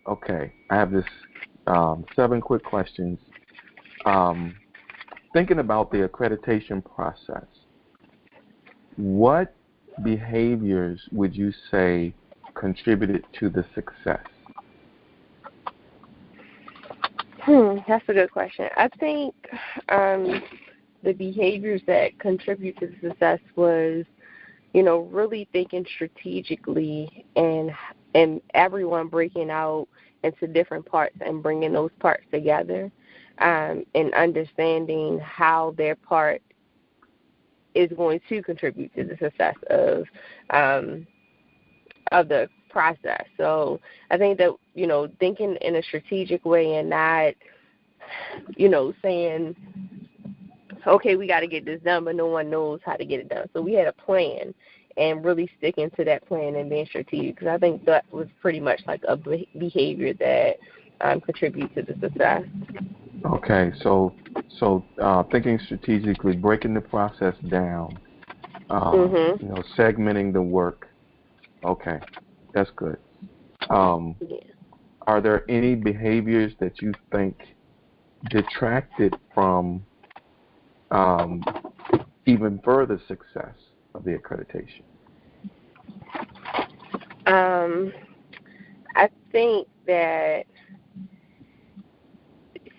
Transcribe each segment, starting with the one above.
Okay, I have this 7 quick questions. Um, Thinking about the accreditation process, what behaviors would you say contributed to the success? That's a good question. I think the behaviors that contribute to the success was, really thinking strategically and everyone breaking out into different parts and bringing those parts together, and understanding how their part is going to contribute to the success of the process. So I think that, thinking in a strategic way and not, saying, okay, we got to get this done, but no one knows how to get it done. So we had a plan and really sticking to that plan and being strategic, because I think that was pretty much like a behavior that contributes to the success. Okay, so thinking strategically, breaking the process down, segmenting the work. Okay, that's good. Yeah. Are there any behaviors that you think detracted from even further success of the accreditation? I think that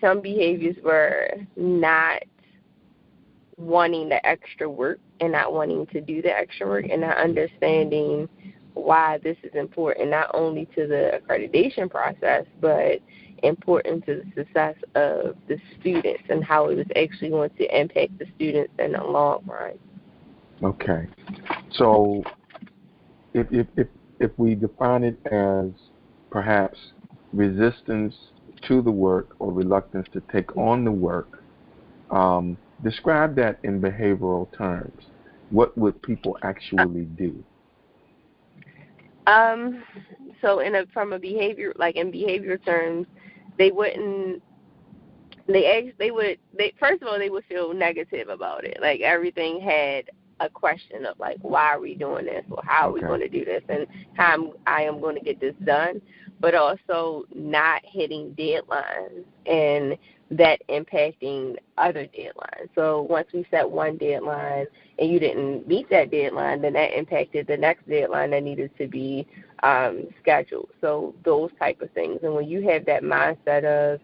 some behaviors were not wanting the extra work and not wanting to do the extra work and not understanding why this is important, not only to the accreditation process, but important to the success of the students and how it was actually going to impact the students in the long run. Okay. So if we define it as perhaps resistance to the work or reluctance to take on the work, describe that in behavioral terms. What would people actually do? So from a behavior, like in behavior terms, they wouldn't. First of all, they would feel negative about it. Like everything had a question of like, why are we doing this, or how are we going to do this, and how I am going to get this done. But also not hitting deadlines and that impacting other deadlines. So once we set one deadline and you didn't meet that deadline, then that impacted the next deadline that needed to be scheduled. So those type of things. And when you have that mindset of,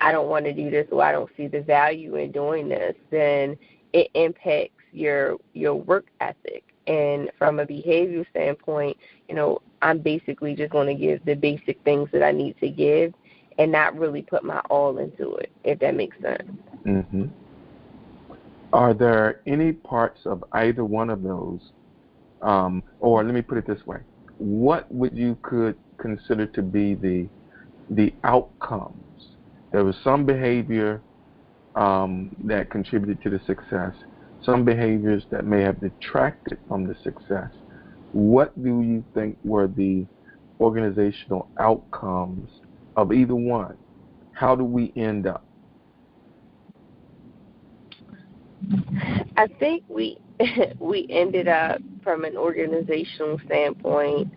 I don't want to do this, or I don't see the value in doing this, then it impacts your work ethic. And from a behavior standpoint, I'm basically just going to give the basic things that I need to give and not really put my all into it, if that makes sense. Mm-hmm. Are there any parts of either one of those, or let me put it this way, what would you could consider to be the outcomes? There was some behavior that contributed to the success, some behaviors that may have detracted from the success. What do you think were the organizational outcomes of either one? How do we end up? I think we ended up, from an organizational standpoint,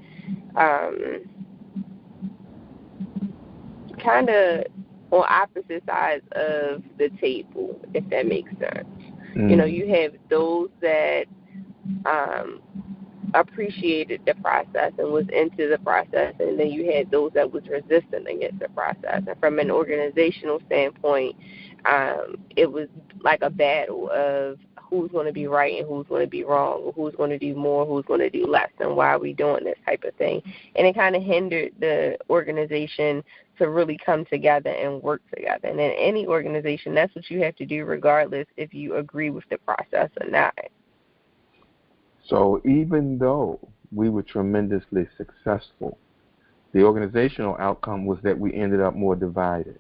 kind of on opposite sides of the table, if that makes sense. You have those that appreciated the process and was into the process, and then you had those that was resistant against the process. And from an organizational standpoint, it was like a battle of who's going to be right and who's going to be wrong, or who's going to do more, who's going to do less, and why are we doing this type of thing. And it kind of hindered the organization to really come together and work together. And in any organization, that's what you have to do regardless if you agree with the process or not. So even though we were tremendously successful, the organizational outcome was that we ended up more divided.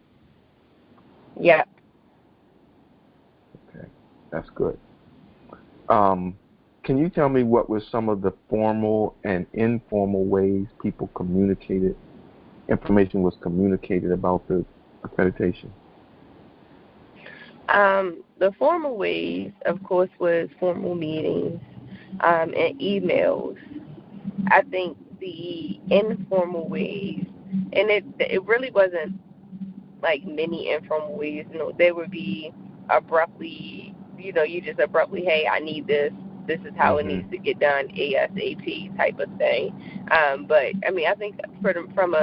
Yeah. Okay, that's good. Can you tell me what were some of the formal and informal ways people communicated, information was communicated about the accreditation? The formal ways, of course, was formal meetings and emails. I think the informal ways And it really wasn't like many informal ways. There would be abruptly, you just abruptly, hey, I need this. This is how it needs to get done, ASAP type of thing. But I mean, I think from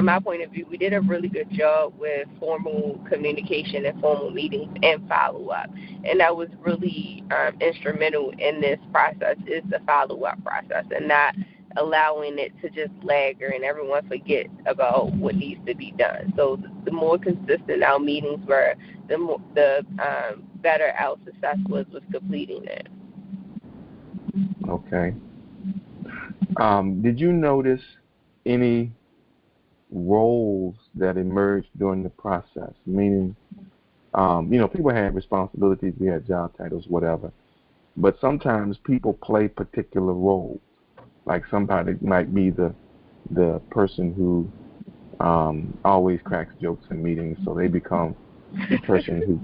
my point of view, we did a really good job with formal communication and formal meetings and follow-up. And that was really instrumental in this process, is the follow-up process, and not allowing it to just lagger and everyone forget about what needs to be done. So the more consistent our meetings were, the better our success was with completing it. Okay. Did you notice any roles that emerged during the process? Meaning, people had responsibilities, we had job titles, whatever. But sometimes people play particular roles. Like somebody might be the person who always cracks jokes in meetings, so they become the person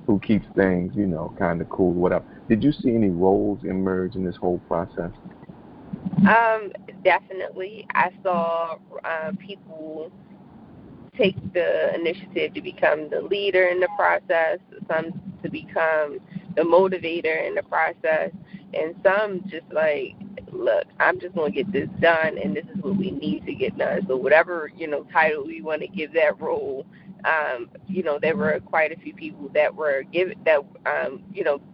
who keeps things, kind of cool, whatever. Did you see any roles emerge in this whole process? Definitely. I saw people take the initiative to become the leader in the process, some to become the motivator in the process, and some just like, look, I'm just going to get this done, and this is what we need to get done. So whatever, title we want to give that role, there were quite a few people that were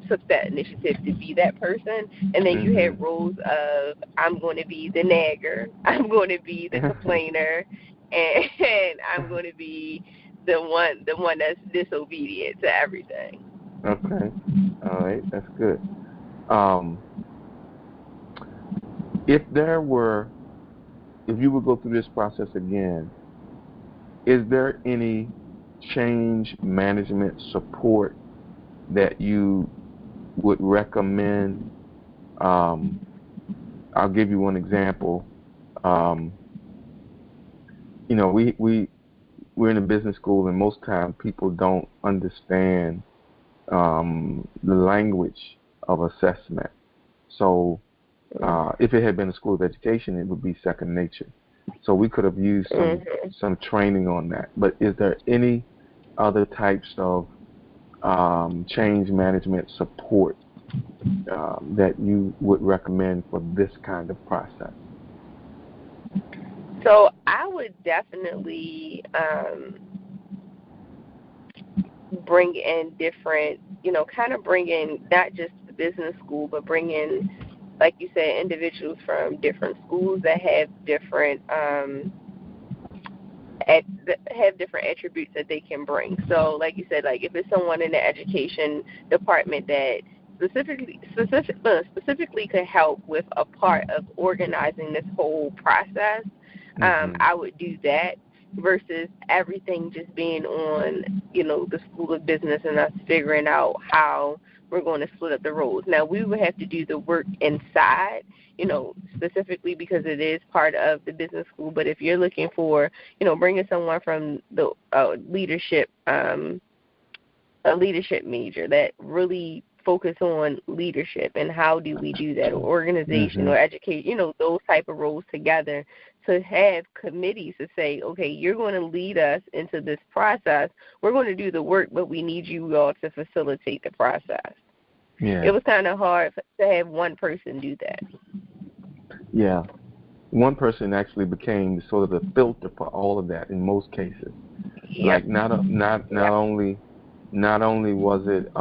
took that initiative to be that person. And then you had roles of, I'm going to be the nagger, I'm going to be the complainer, and I'm going to be the one that's disobedient to everything. Okay. All right. That's good. If you would go through this process again, is there any change management support that you would recommend? I'll give you one example. We're in a business school, and most times people don't understand the language of assessment. So if it had been a school of education, it would be second nature. So we could have used some training on that. But is there any other types of change management support that you would recommend for this kind of process? So I would definitely bring in different, bring in not just the business school, but bring in, like you said, individuals from different schools that have different attributes that they can bring. So, like you said, like if it's someone in the education department that specifically could help with a part of organizing this whole process, I would do that versus everything just being on, the School of Business and us figuring out how we're going to split up the roles. Now, we would have to do the work inside, specifically because it is part of the business school. But if you're looking for, bringing someone from the leadership, a leadership major that really focus on leadership and how do we do that, or organization or education, those type of roles together, to have committees to say, okay, you're going to lead us into this process. We're going to do the work, but we need you all to facilitate the process. Yeah. It was kind of hard to have one person do that. Yeah. One person actually became sort of the filter for all of that in most cases. Yep. Like not only was it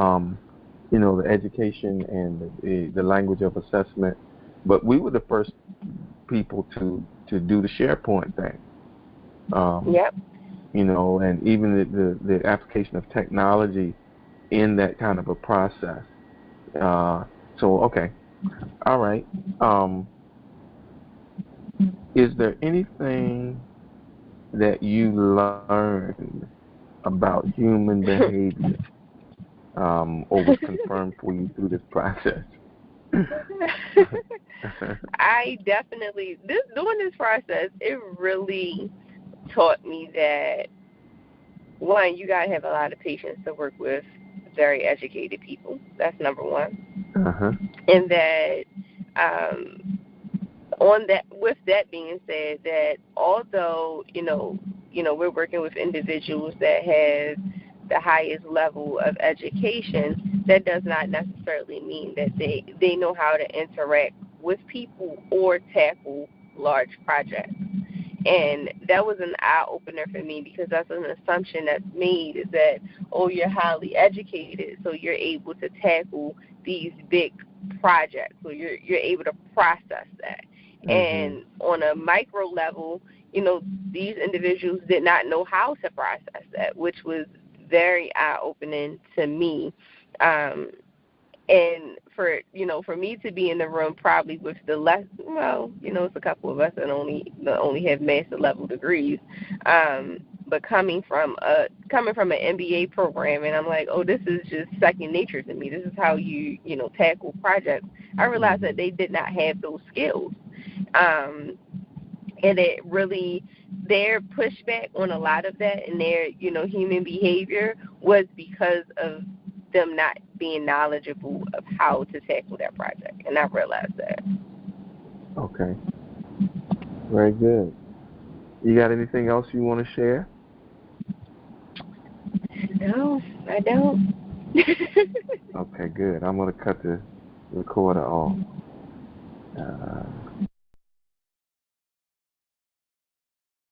the education and the language of assessment, but we were the first people to do the SharePoint thing. Yep. And even the application of technology in that kind of a process. Okay. All right. Is there anything that you learned about human behavior or was confirmed for you through this process? I definitely, doing this process, it really taught me that, one, you got to have a lot of patience to work with very educated people. That's number one. And that with that being said, that although we're working with individuals that have the highest level of education, that does not necessarily mean that they know how to interact with people or tackle large projects. And that was an eye-opener for me, because that's an assumption that's made, is that, oh, you're highly educated, so you're able to tackle these big projects, so you're able to process that. Mm-hmm. And on a micro level, these individuals did not know how to process that, which was very eye-opening to me. And for me to be in the room probably with the less, it's a couple of us that only have master level degrees, but coming from an MBA program, and I'm like, oh, this is just second nature to me. This is how you tackle projects. I realized that they did not have those skills, and it really, their pushback on a lot of that and their human behavior was because of them not being knowledgeable of how to tackle that project, and I realized that. Okay. Very good. You got anything else you want to share? No, I don't. Okay, good. I'm going to cut the recorder off.